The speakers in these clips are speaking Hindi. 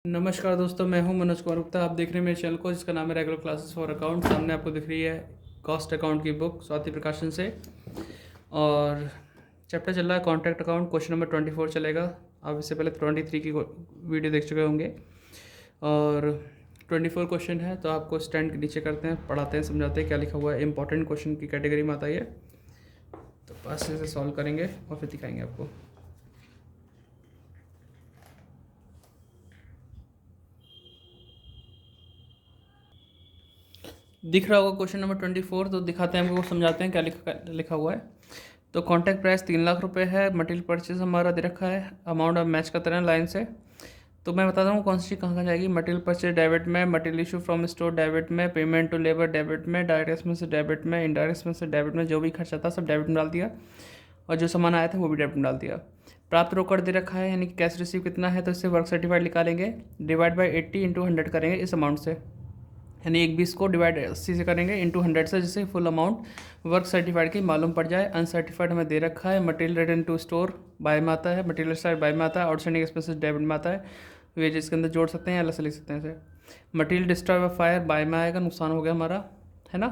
नमस्कार दोस्तों, मैं हूं मनोज कुमार गुप्ता। आप देख रहे हैं मेरे चैनल को जिसका नाम है रेगुलर क्लासेस फॉर अकाउंट। सामने आपको दिख रही है कॉस्ट अकाउंट की बुक स्वाति प्रकाशन से, और चैप्टर चल रहा है कॉन्ट्रैक्ट अकाउंट। क्वेश्चन नंबर 24 चलेगा। आप इससे पहले 23 की वीडियो देख चुके होंगे और 24 क्वेश्चन है। तो आपको स्टैंड के नीचे करते हैं, पढ़ाते हैं, समझाते हैं क्या लिखा हुआ है। इंपॉर्टेंट क्वेश्चन की कैटेगरी में आता है, तो पास से सॉल्व करेंगे और फिर दिखाएंगे आपको। दिख रहा होगा क्वेश्चन नंबर 24। तो दिखाते हैं हमको, समझाते हैं क्या लिखा हुआ है। तो कॉन्टैक्ट प्राइस 3 लाख रुपए है। मटेरियल परचेज हमारा दे रखा है। अमाउंट अब मैच करते हैं लाइन से। तो मैं बताता हूँ कौन सी चीज़ कहाँ जाएगी। मटेरियल परचेज डेबिट में, material issue from store debit में, पेमेंट टू लेबर डेबिट में, डायरेक्ट एक्सपेंस डेबिट में, इनडायरेक्ट एक्सपेंस डेबिट में। जो भी खर्चा था सब डेबिट में डाल दिया और जो सामान आया था वो भी डेबिट में डाल दिया। प्राप्त रोकड़ दे रखा है, यानी कि कैश रिसीव कितना है, तो इससे वर्क सर्टिफाइड निकालेंगे। डिवाइड बाई 80 इंटू 100 करेंगे इस अमाउंट से, यानी 1/20 को डिवाइड 80 से करेंगे इंटू 100 से, जिससे फुल अमाउंट वर्क सर्टिफाइड की मालूम पड़ जाए। अनसर्टिफाइड हमें दे रखा है। Material return to store by में आता है, मटेरियल साइड बाय में आता है, आउटस्टैंडिंग एक्सपेंसेस डेबिट में आता है। वेजेस के अंदर जोड़ सकते हैं या अलग से लिख सकते हैं इसे। Material destroy by fire bye में आएगा, नुकसान हो गया हमारा, है ना।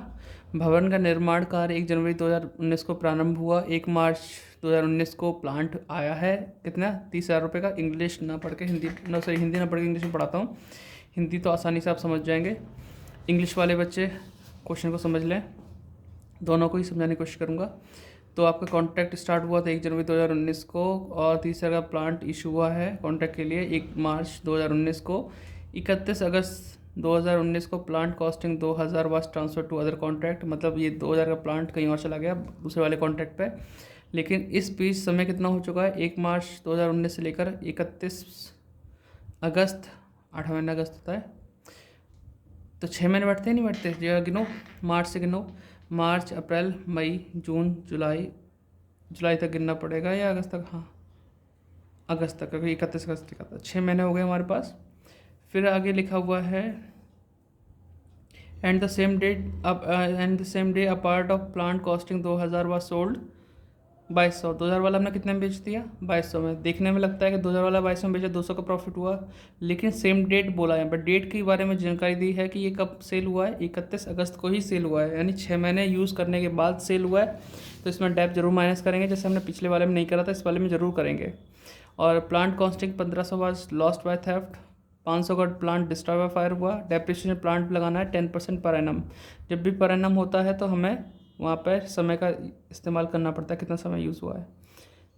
भवन का निर्माण कार्य 1 जनवरी 2019 को प्रारंभ हुआ। 1 मार्च 2019 को प्लांट आया है। कितना? 30,000 रुपये का। इंग्लिश ना पढ़ के हिंदी, ना सॉरी हिंदी ना पढ़ के इंग्लिश में पढ़ाता हूँ। हिंदी तो आसानी से आप समझ जाएंगे। इंग्लिश वाले बच्चे क्वेश्चन को समझ लें, दोनों को ही समझाने की कोशिश करूँगा। तो आपका कॉन्ट्रैक्ट स्टार्ट हुआ था 1 जनवरी 2019 को और 30,000 का प्लांट इशू हुआ है कॉन्ट्रैक्ट के लिए 1 मार्च 2019 को। 31 अगस्त 2019 को plant costing 2,000 was transfer to other contract. मतलब ये 2,000 का प्लांट कहीं और चला गया दूसरे वाले कॉन्ट्रैक्ट पे। लेकिन इस बीच समय कितना हो चुका है? 1 मार्च 2019 से लेकर 31 अगस्त, 8 महीना अगस्त होता है, तो 6 महीने बैठते हैं नहीं बैठते? जगह गिनो, मार्च से गिनो। मार्च, अप्रैल, मई, जून, जुलाई तक गिनना पड़ेगा या अगस्त तक? हाँ, अगस्त तक, क्योंकि 31 अगस्त लिखा था। 6 महीने हो गए हमारे पास। फिर आगे लिखा हुआ है and the same day a part of plant costing 2,000 was sold 2200। 2,000 वाला हमने कितने में बेच दिया? 2200 में। देखने में लगता है कि 2,000 वाला 2200 में बेचा, 200 का प्रॉफिट हुआ, लेकिन सेम डेट बोला है। बट डेट के बारे में जानकारी दी है कि ये कब सेल हुआ है? 31 अगस्त को ही सेल हुआ है, यानी 6 महीने यूज़ करने के बाद सेल हुआ है। तो इसमें डेप जरूर माइनस करेंगे, जैसे हमने पिछले वाले में नहीं करा था, इस वाले में ज़रूर करेंगे। और plant costing 1500 was lost by theft. 500 का प्लांट डिस्ट्रॉय बाय फायर हुआ। डेप्रिसिएशन प्लांट लगाना है 10% पर एनम। जब भी पर एनम होता है तो हमें वहाँ पर समय का इस्तेमाल करना पड़ता है, कितना समय यूज़ हुआ है।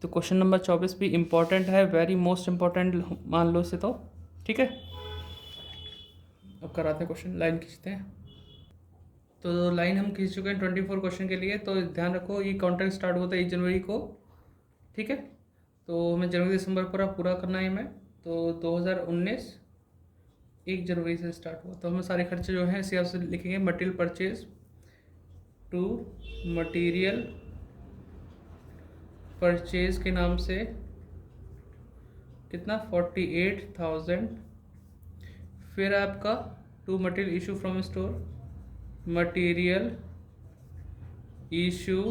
तो क्वेश्चन नंबर 24 भी इम्पॉर्टेंट है, वेरी मोस्ट इम्पॉर्टेंट मान लो इसे तो, ठीक है। अब कराते हैं क्वेश्चन, लाइन खींचते हैं। तो लाइन हम खींच चुके हैं 24 क्वेश्चन के लिए। तो ध्यान रखो, ये कॉन्ट्रैक्ट स्टार्ट होता है 1 जनवरी को, ठीक है। तो हमें जनवरी दिसंबर पूरा करना है हमें। तो 2019 1 जनवरी से स्टार्ट हुआ, तो हमें सारे खर्चे जो हैं इसी हिसाब से लिखेंगे। Material purchase to material purchase के नाम से कितना? 48,000। फिर आपका to material issue from store, material issue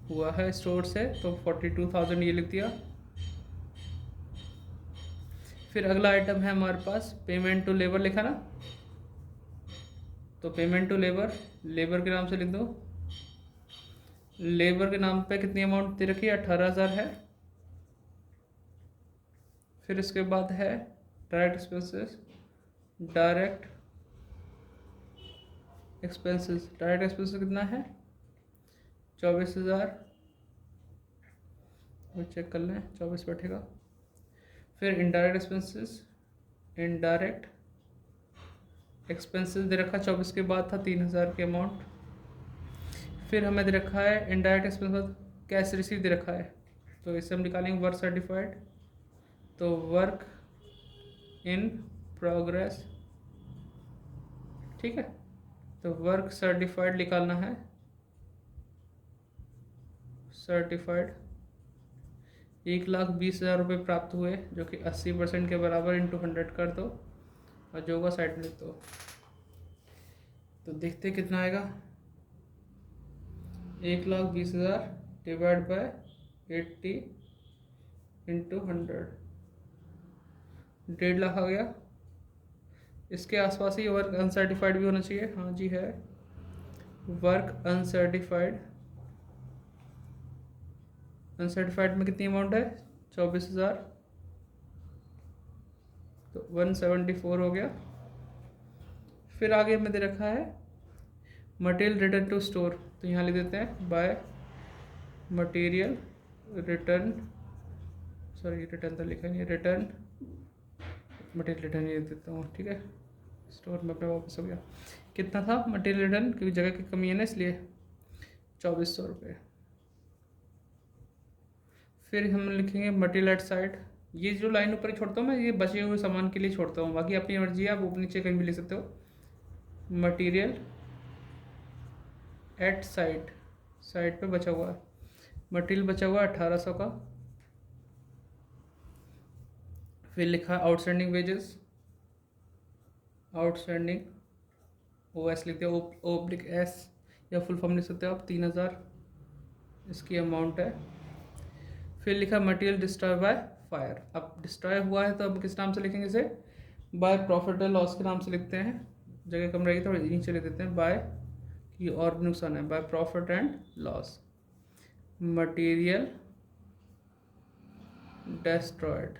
हुआ है स्टोर से, तो 42,000 ये लिख दिया। फिर अगला आइटम है हमारे पास पेमेंट टू लेबर, लिखा ना। तो पेमेंट टू लेबर, लेबर के नाम से लिख दो। लेबर के नाम पे कितनी अमाउंट दे रखी है? 18,000 है। फिर इसके बाद है डायरेक्ट एक्सपेंसेस, डायरेक्ट एक्सपेंसेस कितना है? 24,000। वो चेक कर लें, 24 बैठेगा। फिर इनडायरेक्ट एक्सपेंसेस दे रखा 24 के बाद था 3,000 के अमाउंट। फिर हमें दे रखा है इनडायरेक्ट एक्सपेंस कैश रिसीव दे रखा है, तो इसे हम निकालेंगे वर्क सर्टिफाइड। तो वर्क इन प्रोग्रेस, ठीक है। तो वर्क सर्टिफाइड निकालना है, सर्टिफाइड 1,20,000 रुपये प्राप्त हुए, जो कि 80% के बराबर इंटू 100 कर दो और जो होगा साइड में लिख दो। तो देखते कितना आएगा। 1,20,000 डिवाइड बाय 80 इंटू 100, 1.5 लाख आ गया। इसके आसपास ही वर्क अनसर्टिफाइड भी होना चाहिए। हाँ जी है, वर्क अनसर्टिफाइड। अनसर्टिफाइड में कितनी अमाउंट है? 24,000, तो 174 हो गया। फिर आगे हमें दे रखा है मटेरियल रिटर्न टू स्टोर, तो यहाँ लिख देते हैं by material return, sorry return तो लिखा नहीं है, रिटर्न मटेरियल रिटर्न ये देता हूँ, ठीक है। स्टोर में अपने वापस हो गया। कितना था मटेरियल रिटर्न, क्योंकि जगह की कमी है ना इसलिए 2400 रुपये। फिर हम लिखेंगे मटेरियल एट साइट। ये जो लाइन ऊपर छोड़ता हूँ मैं, ये बचे हुए सामान के लिए छोड़ता हूँ, बाकी अपनी मर्जी है, आप ऊपर नीचे कहीं भी लिख सकते हो। मटेरियल एट साइट, साइट पे बचा हुआ है मटेरियल, बचा हुआ है 1800 का। फिर लिखा है outstanding wages, outstanding O S लिख दिया, ओब्लिक एस या फुल फॉर्म लिख सकते हो आप, 3000 इसकी अमाउंट है। फिर लिखा मटेरियल डिस्ट्रॉय बाय फायर। अब डिस्ट्रॉय हुआ है तो अब किस नाम से लिखेंगे इसे? बाय प्रॉफिट एंड लॉस के नाम से लिखते हैं, जगह कम रहेगी तो नीचे लिख देते हैं बाय, कि और भी नुकसान है, by profit and loss. Material destroyed,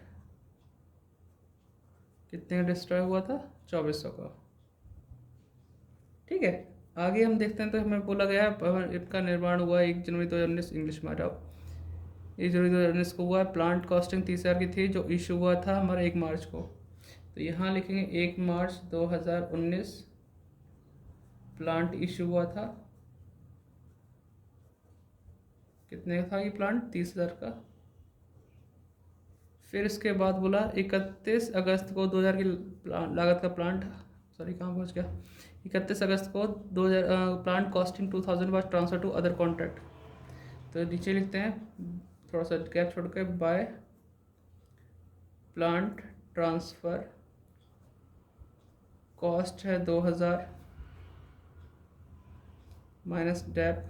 कितने का डिस्ट्रॉय हुआ था? 2400 का, ठीक है। आगे हम देखते हैं, तो हमें बोला गया है इनका निर्माण हुआ 1 जनवरी 2019, इंग्लिश में आओ, 1 जनवरी 2019 को हुआ है। प्लांट कॉस्टिंग 30,000 की थी, जो इशू हुआ था हमारा 1 मार्च को, तो यहाँ लिखेंगे 1 मार्च 2019 प्लांट इशू हुआ था। कितने का था ये प्लांट? 30,000 का। फिर इसके बाद बोला 31 अगस्त को 2000 की लागत का प्लांट, सॉरी कहाँ पहुँच गया, 31 अगस्त को 2000 plant costing 2000 was transfer to other contract. तो नीचे लिखते हैं थोड़ा सा गैप छोड़ के, बाय प्लांट ट्रांसफ़र कॉस्ट है 2000 माइनस डेप।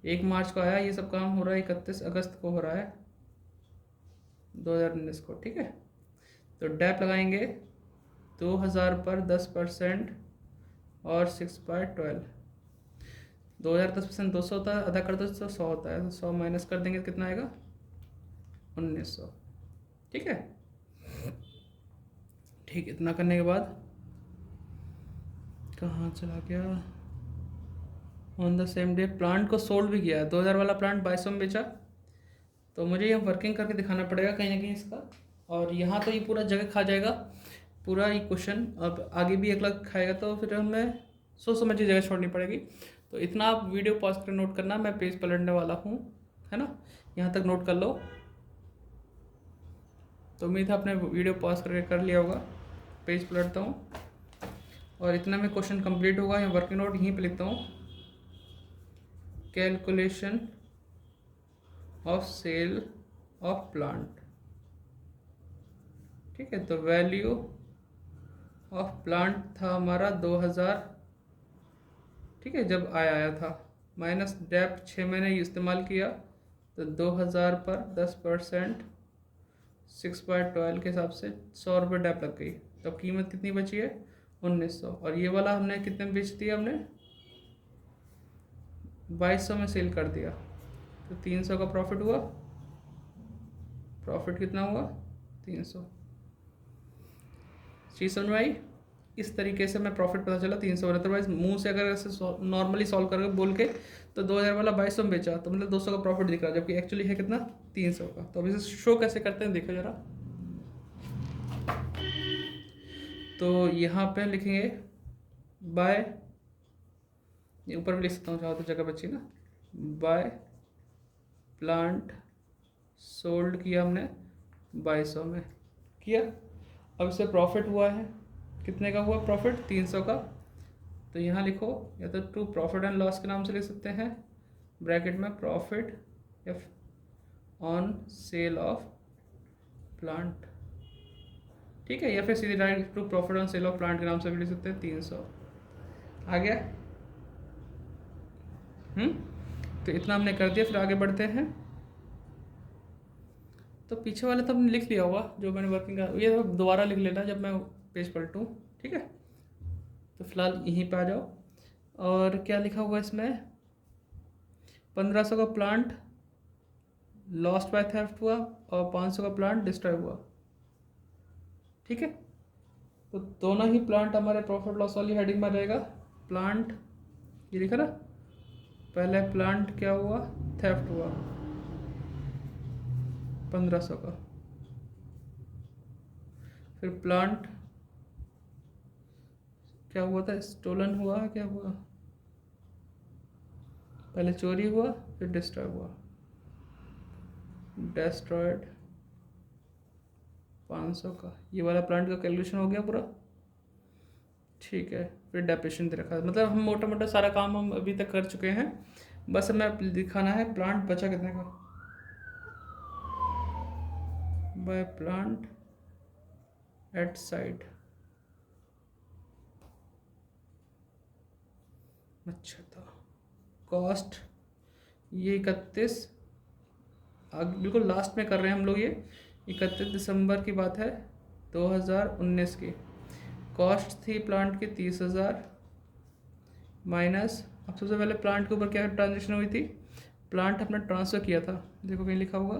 1 मार्च को आया, ये सब काम हो रहा है 31 अगस्त को हो रहा है 2019 को, ठीक है। तो डेप लगाएंगे 2000 पर 10% और 6/12, 2000 10% 200 होता है, आधा कर दो तो 100 होता है, तो 100 माइनस कर देंगे कितना आएगा? 1900, ठीक है। ठीक, इतना करने के बाद कहाँ चला गया? On the same day plant को सोल्ड भी किया, 2000 वाला प्लांट 2200 में बेचा, तो मुझे ये वर्किंग करके दिखाना पड़ेगा कहीं ना कहीं इसका, और यहाँ तो ये पूरा जगह खा जाएगा पूरा ये क्वेश्चन। अब आगे भी 1 लाख खाएगा, तो फिर हमें सोच समझ के जगह छोड़नी पड़ेगी। तो इतना आप वीडियो पॉज कर नोट करना, मैं पेज पलटने वाला हूँ, है ना, यहाँ तक नोट कर लो। तो उम्मीद है आपने वीडियो पॉज करके कर लिया होगा। पेज पलटता हूँ और इतना में क्वेश्चन कंप्लीट होगा। या वर्किंग नोट यहीं पे लिखता हूँ, calculation of sale of plant, ठीक है। तो वैल्यू ऑफ प्लांट था हमारा 2000, ठीक है, जब आया था, माइनस डेप 6 महीने इस्तेमाल किया, तो 2000 पर 10% 6/12 के हिसाब से 100 रुपये डेप लग गई। तो कीमत कितनी बची है? 1900। और ये वाला हमने कितने में बेच दिया? हमने 2200 में सेल कर दिया, तो 300 का प्रॉफिट हुआ। प्रॉफिट कितना हुआ? 300। चीज़ समझ में आई? इस तरीके से मैं प्रॉफिट पता चला 300, अदरवाइज मुंह से अगर ऐसे नॉर्मली सॉल्व करके बोल के, तो 2000 वाला 2200 में बेचा, तो मतलब 200 का प्रॉफिट दिख रहा है, जबकि एक्चुअली है कितना? 300 का। तो अब इसे शो कैसे करते हैं देखो जरा। तो यहाँ पे लिखेंगे बाय, ये ऊपर भी लिख सकता हूँ चाहो तो, जगह बची ना, बाय प्लांट सोल्ड किया हमने 2200 में किया। अब इससे प्रॉफिट हुआ है, कितने का हुआ प्रॉफिट? 300 का। तो यहाँ लिखो, या तो टू प्रॉफिट एंड लॉस के नाम से लिख सकते हैं, ब्रैकेट में profit F on sale of plant, ठीक है, या फिर सीधे direct to profit on sale of plant के नाम से भी लिख सकते हैं 300। आ गया? तो इतना हमने कर दिया। फिर आगे बढ़ते हैं। तो पीछे वाले तो हमने लिख लिया होगा जो मैंने वर्किंग का, ये दोबारा लिख लेना, जब मैं पेज पलटूँ, ठीक है। तो फिलहाल यहीं पे आ जाओ। और क्या लिखा हुआ है इसमें, 1500 का प्लांट लॉस्ट बाय थेफ्ट हुआ और 500 का प्लांट डिस्ट्रॉय हुआ, ठीक है। तो दोनों ही प्लांट हमारे प्रॉफिट लॉस वाली हेडिंग में रहेगा। प्लांट ये लिखा ना, पहले प्लांट क्या हुआ, थेफ्ट हुआ 1500 का, फिर प्लांट क्या हुआ था, स्टोलन हुआ, क्या हुआ, पहले चोरी हुआ फिर डिस्ट्रॉय हुआ, डिस्ट्रॉयड 500 का। ये वाला प्लांट का कैलकुलेशन हो गया पूरा, ठीक है। फिर डेप्रेशन दे रखा है, मतलब हम मोटा मोटा सारा काम हम अभी तक कर चुके हैं। बस हमें दिखाना है प्लांट बचा कितने का बाय प्लांट एट साइट। अच्छा था कॉस्ट, ये 31 बिल्कुल लास्ट में कर रहे हैं हम लोग, ये 31 दिसंबर की बात है 2019 की। कॉस्ट थी प्लांट की 30,000 माइनस, अब सबसे पहले प्लांट के ऊपर क्या ट्रांजेक्शन हुई थी, प्लांट अपना ट्रांसफ़र किया था, देखो कहीं लिखा होगा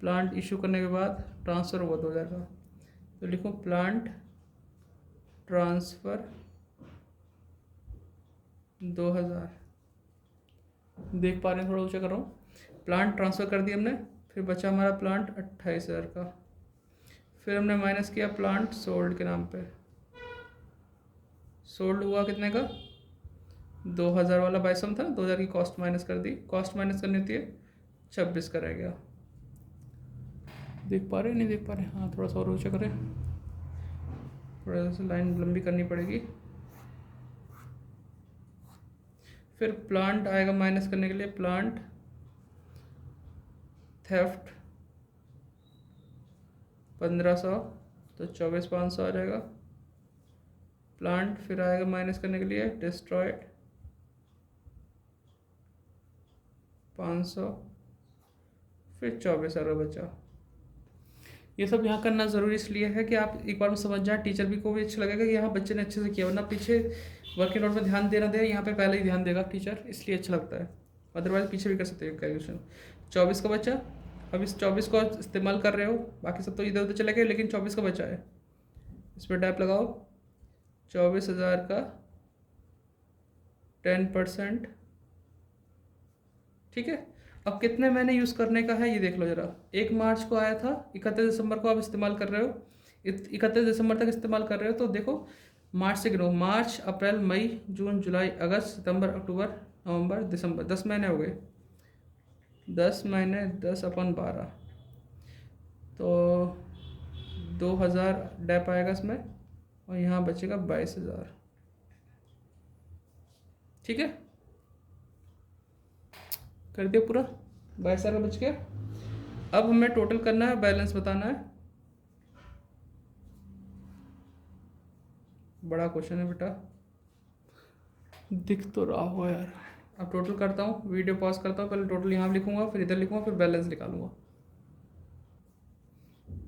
प्लांट इशू करने के बाद ट्रांसफ़र हुआ 2000 का, तो लिखो प्लांट ट्रांसफ़र 2000, देख पा रहे हैं, थोड़ा ऊँचा कर रहा हूँ। प्लांट ट्रांसफ़र कर दिया हमने, फिर बचा हमारा प्लांट 28,000 का, फिर हमने माइनस किया प्लांट सोल्ड के नाम पे, सोल्ड हुआ कितने का, 2000 वाला बाइसम था, 2000 की कॉस्ट माइनस कर दी, कॉस्ट माइनस करनी होती है 26 का रह गया। देख पा रहे हैं नहीं देख पा रहे, हाँ थोड़ा सा और ऊँचा करें, थोड़ा सा लाइन लंबी करनी पड़ेगी। फिर प्लांट आएगा माइनस करने के लिए, प्लांट थेफ्ट 1500 तो 24,500 आ जाएगा। प्लांट फिर आएगा माइनस करने के लिए, डिस्ट्रॉयड 500, फिर 24,000 बचा। ये सब यहाँ करना ज़रूरी इसलिए है कि आप एक बार में समझ जाए, टीचर भी को भी अच्छा लगेगा कि यहाँ बच्चे ने अच्छे से किया, वरना पीछे वर्किंग नोट में ध्यान देना दे, यहाँ पे पहले ही ध्यान देगा टीचर, इसलिए अच्छा लगता है, अदरवाइज पीछे भी कर सकते हैं कैलकुलेशन। 24 का बचा, अब इस 24 को इस्तेमाल कर रहे हो, बाकी सब तो इधर उधर चले गए, लेकिन 24 का बचा है, इस पर डैप लगाओ, 24,000 का 10%, ठीक है। अब कितने महीने यूज़ करने का है ये देख लो जरा, 1 मार्च को आया था, 31 दिसंबर को आप इस्तेमाल कर रहे हो, 31 दिसंबर तक इस्तेमाल कर रहे हो, तो देखो मार्च से गिनो, मार्च अप्रैल मई जून जुलाई अगस्त सितंबर अक्टूबर नवंबर दिसंबर, 10 महीने हो गए, 10 महीने 10/12, तो 2000 डैप आएगा इसमें, और यहाँ बचेगा 22,000, ठीक है। कर दिया पूरा, 22,000 का बच गया। अब हमें टोटल करना है, बैलेंस बताना है, बड़ा क्वेश्चन है बेटा, दिख तो रहा हो यार। अब टोटल करता हूँ, वीडियो पॉज करता हूँ, पहले टोटल यहाँ लिखूंगा, फिर इधर लिखूंगा, फिर बैलेंस निकालूंगा।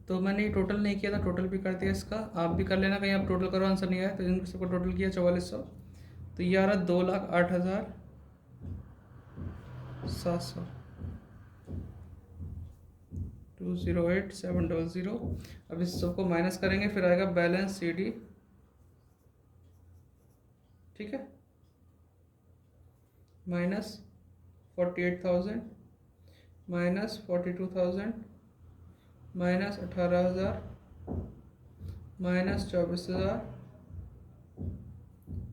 तो मैंने ये टोटल नहीं किया था, टोटल भी कर दिया इसका, आप भी कर लेना, कहीं आप टोटल करो आंसर नहीं आया, तो इन सबको टोटल किया 4400, तो ये आ रहा 2,08,700, 208,700। अब इस सबको माइनस करेंगे, फिर आएगा बैलेंस CD, ठीक है, minus 48,000 minus 42,000 minus 18,000 minus 24,000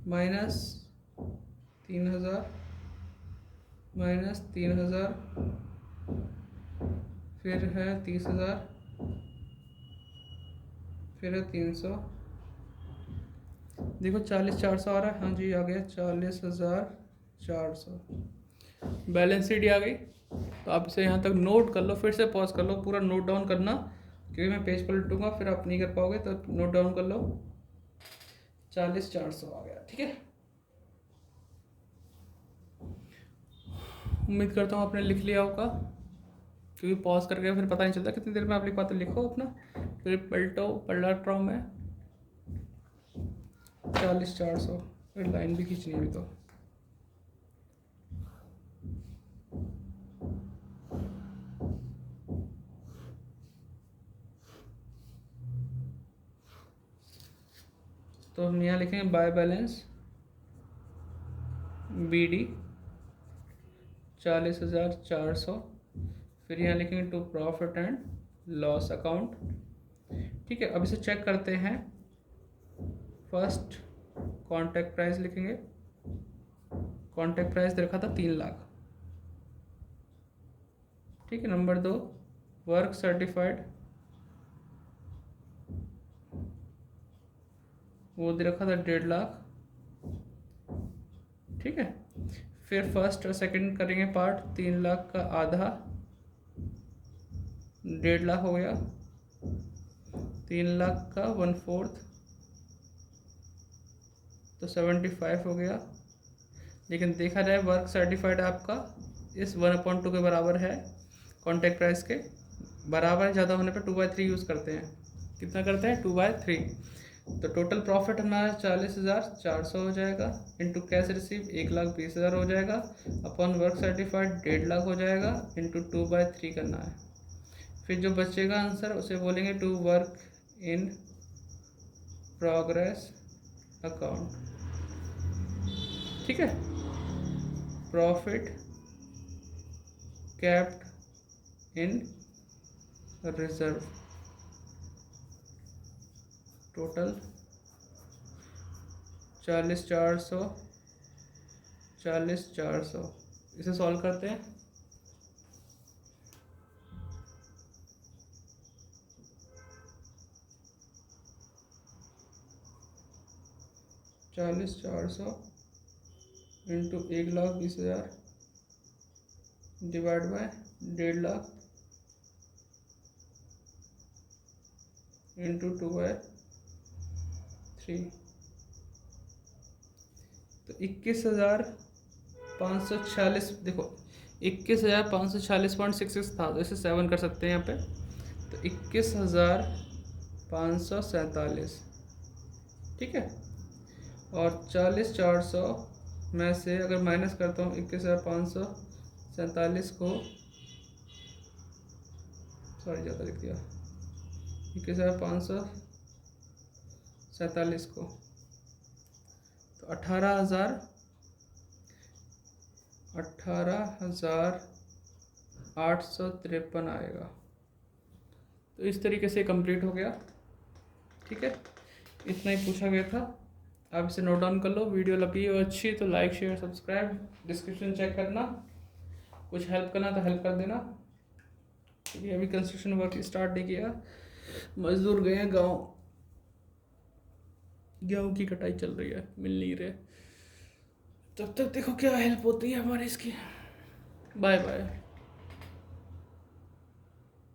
minus 3,000 minus 3,000, फिर है 30,000, फिर है 300, देखो 40,400 आ रहा है, हाँ जी आ गया 40,400, बैलेंस शीट आ गई। तो आप इसे यहाँ तक नोट कर लो, फिर से पॉज कर लो, पूरा नोट डाउन करना, क्योंकि मैं पेज पलटूंगा फिर आप नहीं कर पाओगे, तो नोट डाउन कर लो, 40,400 आ गया, ठीक है। उम्मीद करता हूँ आपने लिख लिया होगा, क्योंकि पॉज करके फिर पता नहीं चलता कितनी देर में आप लिख पाते, लिखो अपना, फिर पलटो, पलट रहा हूँ मैं, 40,400, फिर लाइन भी खींचनी है तो हम यहाँ लिखेंगे बाय बैलेंस BD 40,400, फिर यहाँ लिखेंगे to profit and loss account. ठीक है, अब इसे चेक करते हैं। फर्स्ट कॉन्ट्रैक्ट प्राइस लिखेंगे, कॉन्ट्रैक्ट प्राइस रखा था 3 लाख। ठीक है, नंबर 2 वर्क सर्टिफाइड, वो दे रखा था 1.5 लाख। ठीक है, फिर फर्स्ट और सेकंड करेंगे पार्ट, 3 लाख का आधा 1.5 लाख हो गया, 3 लाख का 1/4 तो 75 हो गया। लेकिन देखा जाए वर्क सर्टिफाइड आपका इस 1/2 के बराबर है, कॉन्ट्रैक्ट प्राइस के बराबर ज़्यादा होने पे 2/3 यूज़ करते हैं। कितना करते हैं? 2/3। तो टोटल प्रॉफिट हमारा 40,400 हो जाएगा, इंटू कैश रिसीव 1,20,000 हो जाएगा, अपॉन वर्क सर्टिफाइड 1.5 लाख हो जाएगा, इंटू 2/3 करना है। फिर जो बचेगा आंसर उसे बोलेंगे to work in progress account. ठीक है, profit kept in reserve, total 40,400 40,400। इसे सॉल्व करते हैं। चालीस 400 into 1,20,000 divide by 1.5 lakh into 2/3 तो 21,546। देखो 21,546.66 था, तो इसे 7 कर सकते हैं यहाँ पे, तो 21,547। ठीक है, और 40,400 में से अगर माइनस करता हूँ 21,547 को, सॉरी ज़्यादा लिख दिया, 21,547 को, तो 18,853 आएगा। तो इस तरीके से कंप्लीट हो गया। ठीक है, इतना ही पूछा गया था, आप इसे नोट डाउन कर लो। वीडियो लगी हो अच्छी तो like share subscribe, description check करना, कुछ हेल्प करना तो हेल्प कर देना। ठीक है, अभी कंस्ट्रक्शन वर्क स्टार्ट नहीं किया, मजदूर गए हैं गाँव, गेहूँ की कटाई चल रही है, मिल नहीं रहे। तब तक देखो क्या हेल्प होती है हमारी इसकी। Bye bye.